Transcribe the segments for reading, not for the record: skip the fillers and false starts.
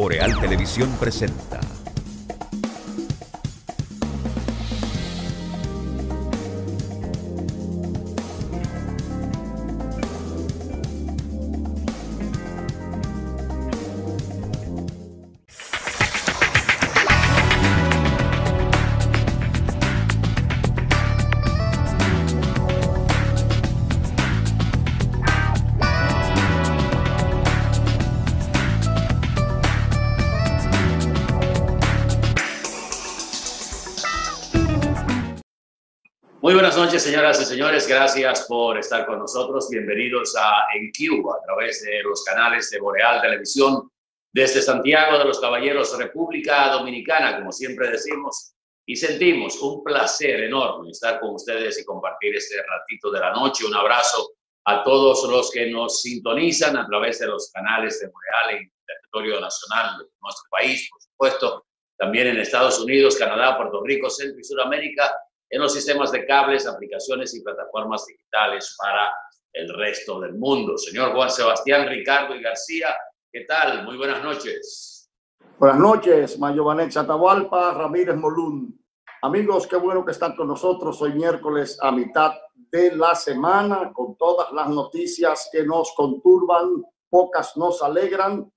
Boreal Televisión presenta. Muy buenas noches, señoras y señores. Gracias por estar con nosotros. Bienvenidos a EnQ a través de los canales de Boreal Televisión desde Santiago de los Caballeros, República Dominicana, como siempre decimos y sentimos. Un placer enorme estar con ustedes y compartir este ratito de la noche. Un abrazo a todos los que nos sintonizan a través de los canales de Boreal en el territorio nacional de nuestro país, por supuesto, también en Estados Unidos, Canadá, Puerto Rico, Centro y Sudamérica, en los sistemas de cables, aplicaciones y plataformas digitales para el resto del mundo. Señor Juan Sebastián, Ricardo y García, ¿qué tal? Muy buenas noches. Buenas noches, Mayo Vanex Atahualpa, Ramírez Molún. Amigos, qué bueno que están con nosotros hoy miércoles a mitad de la semana, con todas las noticias que nos conturban, pocas nos alegran.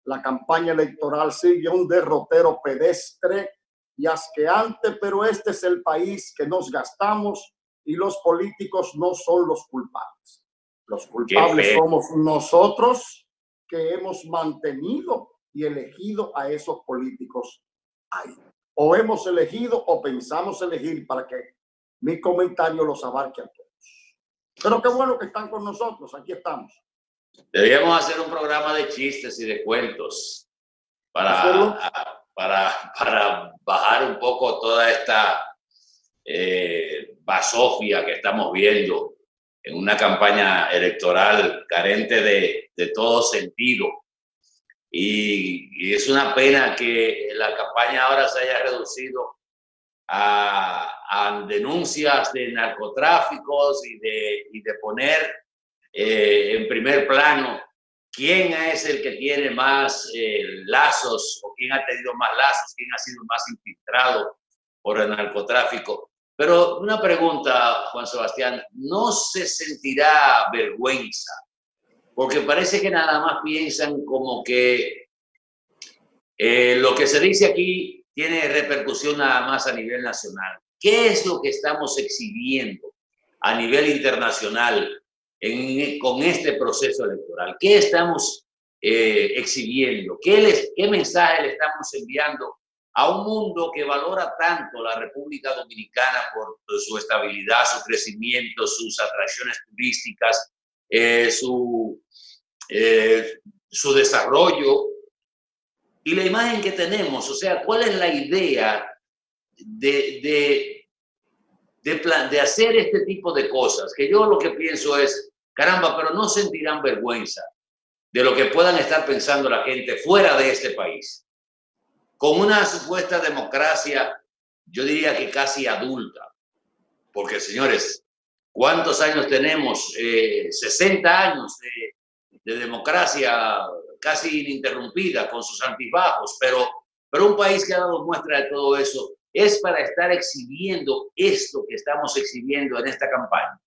La campaña electoral sigue un derrotero pedestre y asqueante, pero este es el país que nos gastamos y los políticos no son los culpables. Los culpables somos nosotros, que hemos mantenido y elegido a esos políticos ahí. O hemos elegido o pensamos elegir, para que mi comentario los abarque a todos. Pero qué bueno que están con nosotros, aquí estamos. Deberíamos hacer un programa de chistes y de cuentos para bajar un poco toda esta basofia que estamos viendo en una campaña electoral carente de todo sentido. Y es una pena que la campaña ahora se haya reducido a denuncias de narcotráficos y de poner en primer plano quién es el que tiene más lazos o quién ha tenido más lazos, quién ha sido más infiltrado por el narcotráfico. Pero una pregunta, Juan Sebastián, ¿no se sentirá vergüenza? Porque parece que nada más piensan como que lo que se dice aquí tiene repercusión nada más a nivel nacional. ¿Qué es lo que estamos exhibiendo a nivel internacional con este proceso electoral? ¿Qué estamos exhibiendo? ¿Qué mensaje le estamos enviando a un mundo que valora tanto la República Dominicana por su estabilidad, su crecimiento, sus atracciones turísticas, su desarrollo y la imagen que tenemos? O sea, ¿cuál es la idea de hacer este tipo de cosas? Que yo lo que pienso es, caramba, pero no sentirán vergüenza de lo que puedan estar pensando la gente fuera de este país. Con una supuesta democracia, yo diría que casi adulta. Porque, señores, ¿cuántos años tenemos? 60 años de democracia casi ininterrumpida, con sus altibajos, pero un país que ha dado muestra de todo eso es para estar exhibiendo esto que estamos exhibiendo en esta campaña.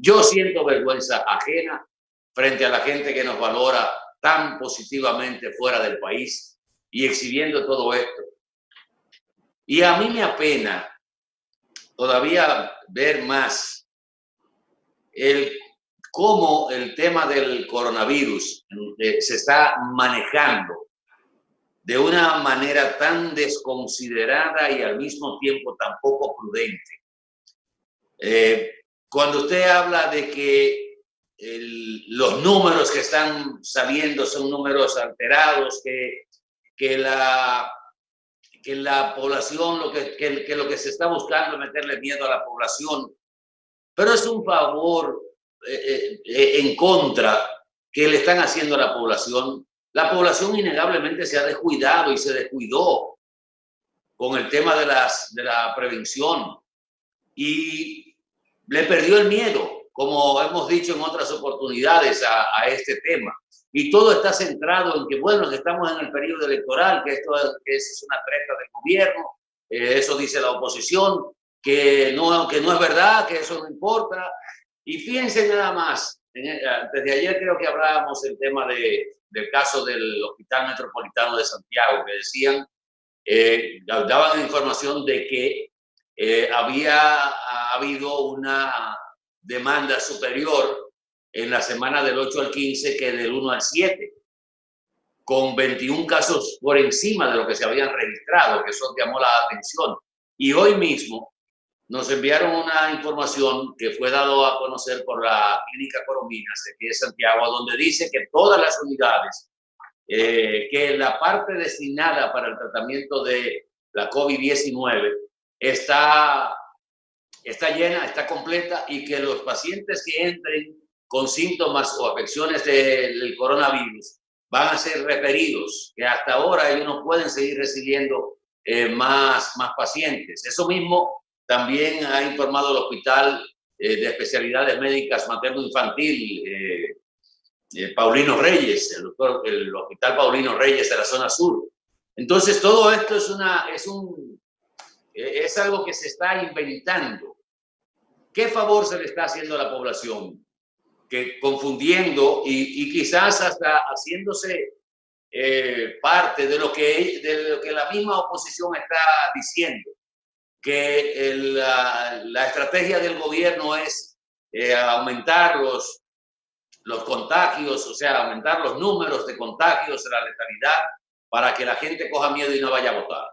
Yo siento vergüenza ajena frente a la gente que nos valora tan positivamente fuera del país y exhibiendo todo esto. Y a mí me apena todavía ver más cómo el tema del coronavirus se está manejando de una manera tan desconsiderada y al mismo tiempo tan poco prudente. Cuando usted habla de que los números que están saliendo son números alterados, que la población, lo que se está buscando es meterle miedo a la población, pero es un favor en contra que le están haciendo a la población. La población innegablemente se ha descuidado y se descuidó con el tema de la prevención y le perdió el miedo, como hemos dicho en otras oportunidades, a este tema. y todo está centrado en que, bueno, que estamos en el periodo electoral, que esto es una treta del gobierno, eso dice la oposición, que no es verdad, que eso no importa. Y fíjense nada más, desde ayer creo que hablábamos del tema del caso del Hospital Metropolitano de Santiago, que decían, daban información de que había habido una demanda superior en la semana del 8 al 15 que del 1 al 7, con 21 casos por encima de lo que se habían registrado, que eso llamó la atención. Y hoy mismo nos enviaron una información que fue dado a conocer por la Clínica Corominas, de aquí de Santiago, donde dice que todas las unidades, que la parte destinada para el tratamiento de la COVID-19 está llena, está completa, y que los pacientes que entren con síntomas o afecciones del coronavirus van a ser referidos, que hasta ahora ellos no pueden seguir recibiendo más pacientes. Eso mismo también ha informado el Hospital de Especialidades Médicas Materno-Infantil Paulino Reyes, el Hospital Paulino Reyes de la zona sur. Entonces, todo esto es algo que se está inventando. ¿Qué favor se le está haciendo a la población? Que confundiendo y quizás hasta haciéndose parte de lo que la misma oposición está diciendo, que la estrategia del gobierno es aumentar los contagios, o sea, aumentar los números de contagios, la letalidad, para que la gente coja miedo y no vaya a votar.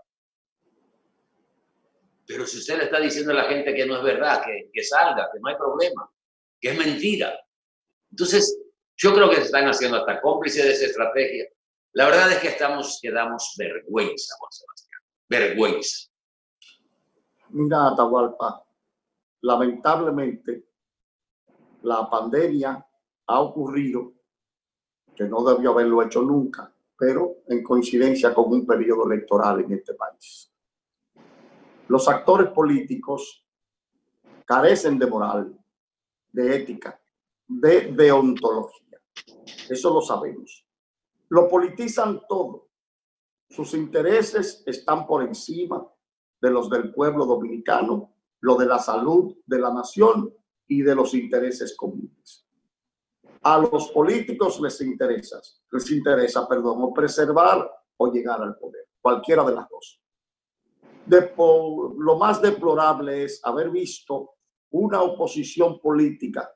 Pero si usted le está diciendo a la gente que no es verdad, que salga, que no hay problema, que es mentira, entonces yo creo que se están haciendo hasta cómplices de esa estrategia. La verdad es que que damos vergüenza, Juan Sebastián, vergüenza. Mira, Atahualpa, lamentablemente la pandemia ha ocurrido, que no debió haberlo hecho nunca, pero en coincidencia con un periodo electoral en este país. Los actores políticos carecen de moral, de ética, de deontología. Eso lo sabemos. Lo politizan todo. Sus intereses están por encima de los del pueblo dominicano, lo de la salud de la nación y de los intereses comunes. A los políticos les interesa, o preservar o llegar al poder, cualquiera de las dos. Lo más deplorable es haber visto una oposición política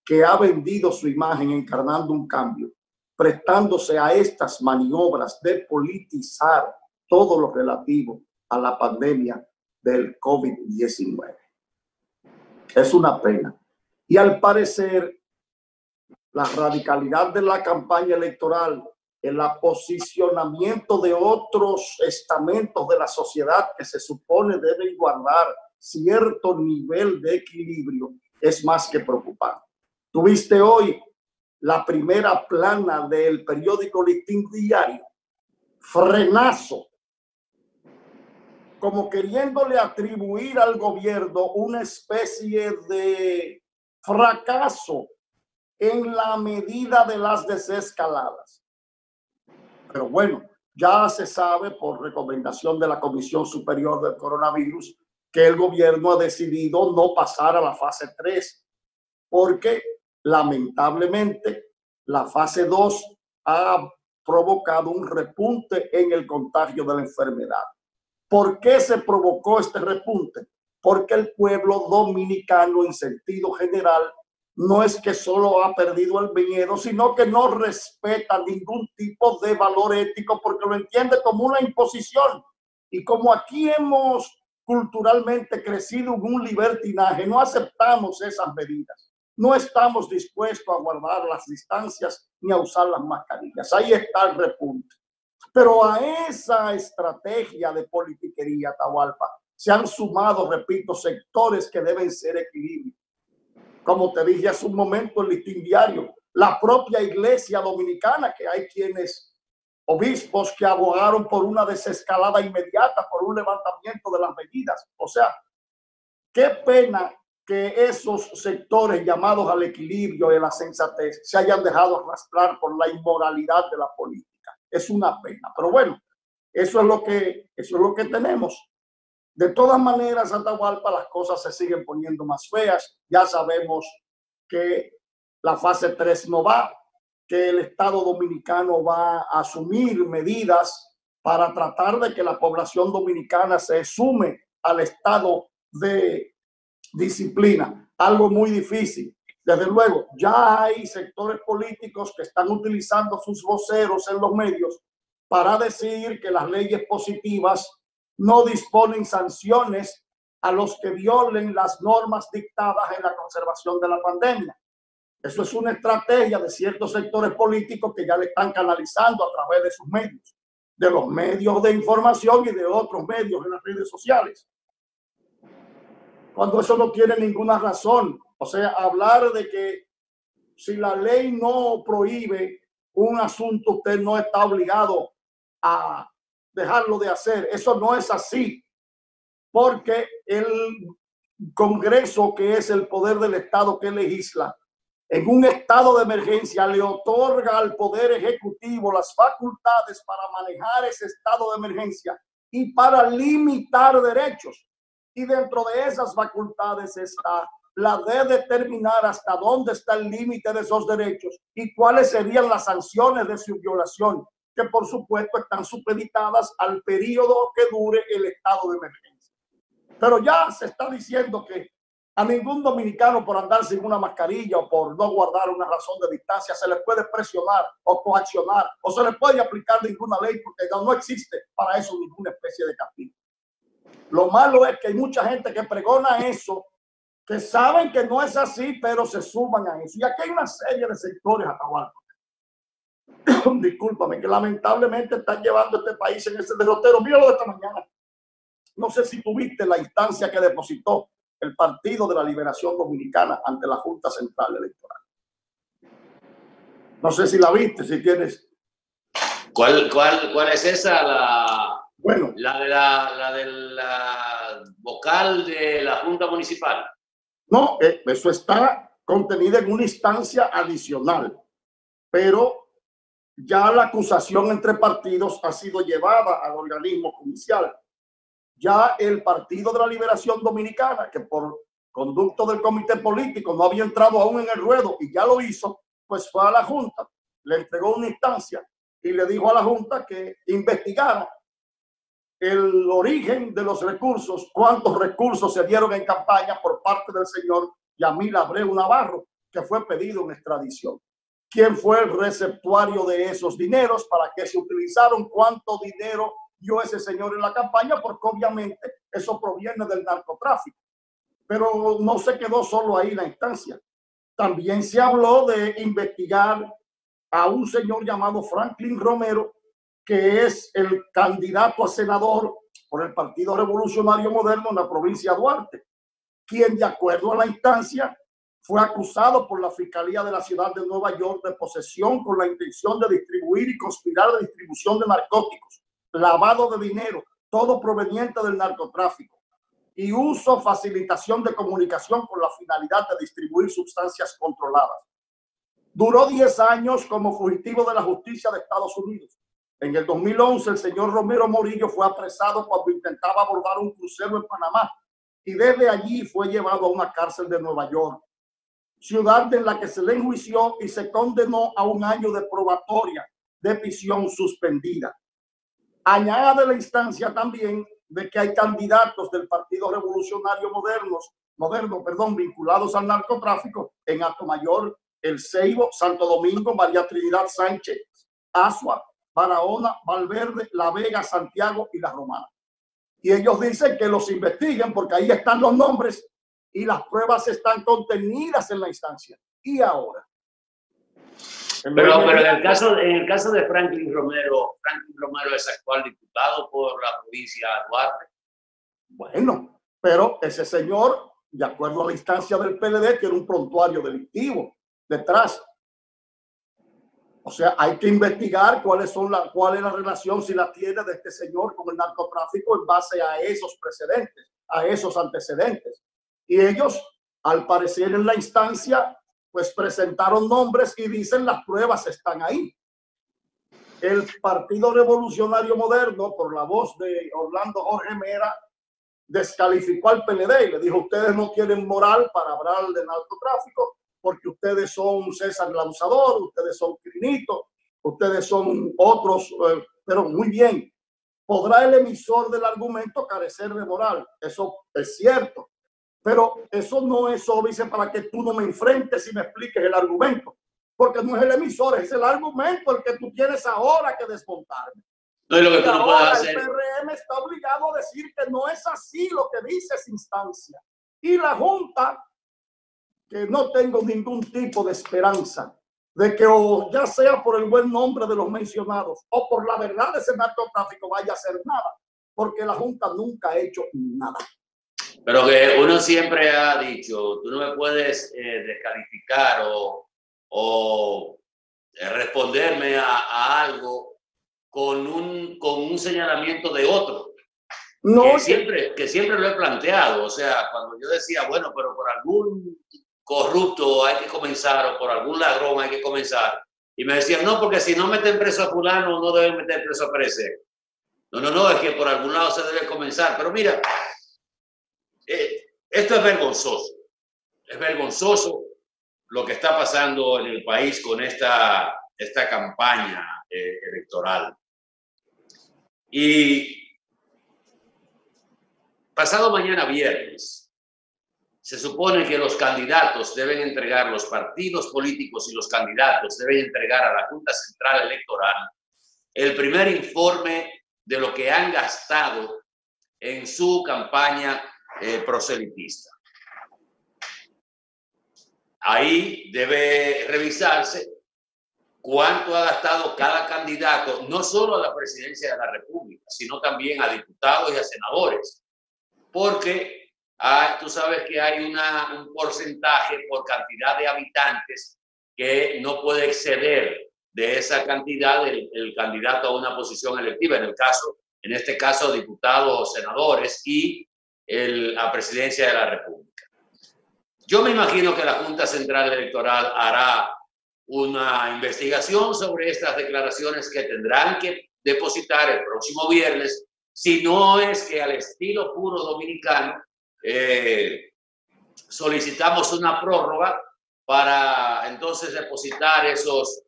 que ha vendido su imagen encarnando un cambio, prestándose a estas maniobras de politizar todo lo relativo a la pandemia del COVID-19. Es una pena. Y al parecer, la radicalidad de la campaña electoral, el posicionamiento de otros estamentos de la sociedad que se supone deben guardar cierto nivel de equilibrio, es más que preocupante. Tuviste hoy la primera plana del periódico Listín Diario, frenazo, como queriéndole atribuir al gobierno una especie de fracaso en la medida de las desescaladas. Pero bueno, ya se sabe por recomendación de la Comisión Superior del Coronavirus que el gobierno ha decidido no pasar a la fase 3, porque lamentablemente la fase 2 ha provocado un repunte en el contagio de la enfermedad. ¿Por qué se provocó este repunte? Porque el pueblo dominicano en sentido general no es que solo ha perdido el miedo, sino que no respeta ningún tipo de valor ético porque lo entiende como una imposición. Y como aquí hemos culturalmente crecido en un libertinaje, no aceptamos esas medidas. No estamos dispuestos a guardar las distancias ni a usar las mascarillas. Ahí está el repunte. Pero a esa estrategia de politiquería, Atahualpa, se han sumado, repito, sectores que deben ser equilibrios. Como te dije hace un momento, el Listín Diario, la propia Iglesia Dominicana, que hay quienes, obispos que abogaron por una desescalada inmediata, por un levantamiento de las medidas. O sea, qué pena que esos sectores llamados al equilibrio y a la sensatez se hayan dejado arrastrar por la inmoralidad de la política. Es una pena, pero bueno, eso es lo que tenemos. De todas maneras, Atahualpa, las cosas se siguen poniendo más feas. Ya sabemos que la fase 3 no va, que el Estado dominicano va a asumir medidas para tratar de que la población dominicana se sume al estado de disciplina, algo muy difícil. Desde luego, ya hay sectores políticos que están utilizando sus voceros en los medios para decir que las leyes positivas no disponen sanciones a los que violen las normas dictadas en la conservación de la pandemia. Eso es una estrategia de ciertos sectores políticos que ya le están canalizando a través de sus medios, de los medios de información y de otros medios en las redes sociales. Cuando eso no tiene ninguna razón. O sea, hablar de que si la ley no prohíbe un asunto, usted no está obligado a dejarlo de hacer. Eso no es así, porque el Congreso, que es el poder del Estado que legisla, en un estado de emergencia le otorga al Poder Ejecutivo las facultades para manejar ese estado de emergencia y para limitar derechos. Y dentro de esas facultades está la de determinar hasta dónde está el límite de esos derechos y cuáles serían las sanciones de su violación, que por supuesto están supeditadas al periodo que dure el estado de emergencia. Pero ya se está diciendo que a ningún dominicano por andar sin una mascarilla o por no guardar una razón de distancia se le puede presionar o coaccionar o se le puede aplicar ninguna ley porque no existe para eso ninguna especie de castigo. Lo malo es que hay mucha gente que pregona eso, que saben que no es así, pero se suman a eso. Y aquí hay una serie de sectores, Atahualpa, discúlpame, que lamentablemente están llevando este país en ese derrotero. Míralo de esta mañana. No sé si tuviste la instancia que depositó el Partido de la Liberación Dominicana ante la Junta Central Electoral. No sé si la viste, si tienes. ¿Cuál es esa? Bueno, la de la vocal de la Junta Municipal. No, eso está contenido en una instancia adicional, pero ya la acusación entre partidos ha sido llevada al organismo judicial. Ya el Partido de la Liberación Dominicana, que por conducto del comité político no había entrado aún en el ruedo y ya lo hizo, pues fue a la Junta, le entregó una instancia y le dijo a la Junta que investigara el origen de los recursos, cuántos recursos se dieron en campaña por parte del señor Yamil Abreu Navarro, que fue pedido en extradición. ¿Quién fue el receptuario de esos dineros? ¿Para qué se utilizaron? ¿Cuánto dinero dio ese señor en la campaña? Porque obviamente eso proviene del narcotráfico. Pero no se quedó solo ahí la instancia. También se habló de investigar a un señor llamado Franklin Romero, que es el candidato a senador por el Partido Revolucionario Moderno en la provincia de Duarte, quien de acuerdo a la instancia fue acusado por la Fiscalía de la Ciudad de Nueva York de posesión con la intención de distribuir y conspirar de distribución de narcóticos, lavado de dinero, todo proveniente del narcotráfico, y uso, facilitación de comunicación con la finalidad de distribuir sustancias controladas. Duró 10 años como fugitivo de la justicia de Estados Unidos. En el 2011, el señor Romero Morillo fue apresado cuando intentaba abordar un crucero en Panamá y desde allí fue llevado a una cárcel de Nueva York, ciudad en la que se le enjuició y se condenó a 1 año de probatoria de prisión suspendida. Añade la instancia también de que hay candidatos del Partido Revolucionario Moderno, vinculados al narcotráfico en Atomayor, El Ceibo, Santo Domingo, María Trinidad Sánchez, Asua, Barahona, Valverde, La Vega, Santiago y La Romana. Y ellos dicen que los investiguen porque ahí están los nombres y las pruebas están contenidas en la instancia. Y ahora. Pero en el caso de Franklin Romero es actual diputado por la provincia de Duarte. Bueno, pero ese señor, de acuerdo a la instancia del PLD, tiene un prontuario delictivo detrás. O sea, hay que investigar cuál es la relación, si la tiene, de este señor con el narcotráfico en base a esos precedentes, a esos antecedentes. Y ellos Al parecer en la instancia, pues presentaron nombres y dicen las pruebas están ahí. El Partido Revolucionario Moderno, por la voz de Orlando Jorge Mera, descalificó al PLD y le dijo: ustedes no tienen moral para hablar de narcotráfico porque ustedes son César el Abusador, ustedes son Crinito, ustedes son otros, pero muy bien. Podrá el emisor del argumento carecer de moral, eso es cierto, pero eso no es óbice para que tú no me enfrentes y me expliques el argumento, porque no es el emisor, es el argumento el que tú tienes ahora que desmontarme. No, y lo que y tú no ahora puedes hacer. El PRM está obligado a decir que no es así lo que dice esa instancia. Y la Junta, que no tengo ningún tipo de esperanza de que, o ya sea por el buen nombre de los mencionados o por la verdad de ese narcotráfico, vaya a hacer nada, porque la Junta nunca ha hecho nada. Pero que uno siempre ha dicho, tú no me puedes descalificar o responderme a algo con un señalamiento de otro. No, que siempre lo he planteado. O sea, cuando yo decía, bueno, pero por algún corrupto hay que comenzar o por algún ladrón hay que comenzar. Y me decían, no, porque si no meten preso a fulano, no deben meter preso a Pérez. No, es que por algún lado se debe comenzar. Pero mira, esto es vergonzoso. Es vergonzoso lo que está pasando en el país con esta campaña electoral. Y pasado mañana viernes, se supone que los candidatos deben entregar, los partidos políticos y los candidatos deben entregar a la Junta Central Electoral el primer informe de lo que han gastado en su campaña proselitista. Ahí debe revisarse cuánto ha gastado cada candidato, no solo a la presidencia de la República, sino también a diputados y a senadores, porque tú sabes que hay un porcentaje por cantidad de habitantes que no puede exceder de esa cantidad el candidato a una posición electiva, en este caso diputados o senadores y la presidencia de la República. Yo me imagino que la Junta Central Electoral hará una investigación sobre estas declaraciones que tendrán que depositar el próximo viernes, si no es que al estilo puro dominicano solicitamos una prórroga para entonces depositar esos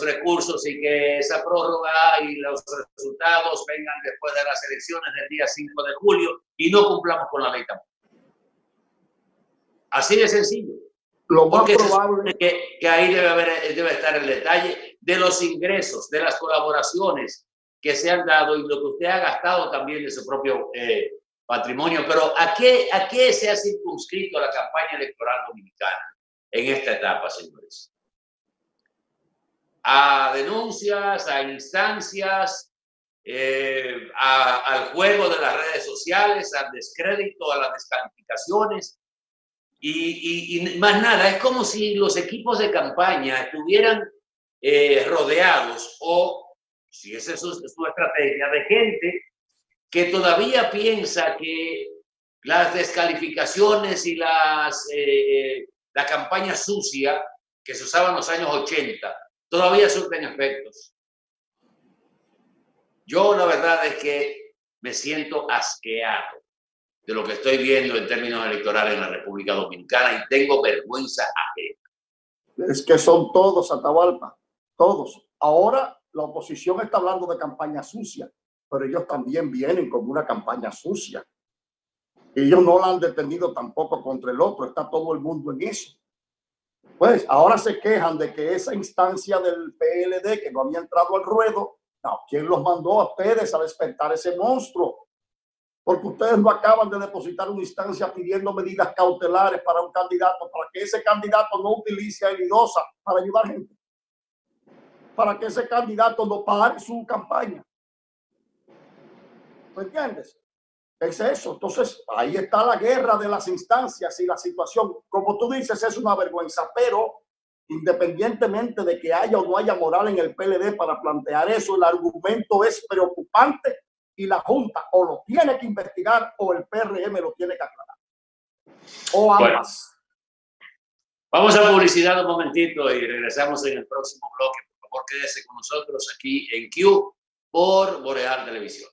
recursos y que esa prórroga y los resultados vengan después de las elecciones del día 5 de julio y no cumplamos con la ley tampoco. Así de sencillo. Lo más porque probable que ahí debe estar el detalle de los ingresos, de las colaboraciones que se han dado y lo que usted ha gastado también de su propio patrimonio. Pero ¿a qué se ha circunscrito la campaña electoral dominicana en esta etapa, señores? A denuncias, a instancias, al juego de las redes sociales, al descrédito, a las descalificaciones. Y más nada, es como si los equipos de campaña estuvieran rodeados, o si esa es su estrategia, de gente que todavía piensa que las descalificaciones y la campaña sucia que se usaba en los años 80 todavía surten efectos. Yo la verdad es que me siento asqueado de lo que estoy viendo en términos electorales en la República Dominicana y tengo vergüenza ajena. es que son todos, Atahualpa, todos. Ahora la oposición está hablando de campaña sucia, pero ellos también vienen con una campaña sucia. Ellos no la han detenido tampoco contra el otro, está todo el mundo en eso. Pues ahora se quejan de que esa instancia del PLD que no había entrado al ruedo, no, ¿quién los mandó a ustedes a despertar ese monstruo? Porque ustedes no acaban de depositar una instancia pidiendo medidas cautelares para un candidato, para que ese candidato no utilice a Elidosa para ayudar gente, para que ese candidato no pare su campaña. ¿Me entiendes? Es eso. Entonces, ahí está la guerra de las instancias y la situación. Como tú dices, es una vergüenza, pero independientemente de que haya o no haya moral en el PLD para plantear eso, el argumento es preocupante y la Junta o lo tiene que investigar o el PRM lo tiene que aclarar. O ambas. Vamos a publicidad un momentito y regresamos en el próximo bloque. Por favor, quédese con nosotros aquí en Q por Boreal Televisión.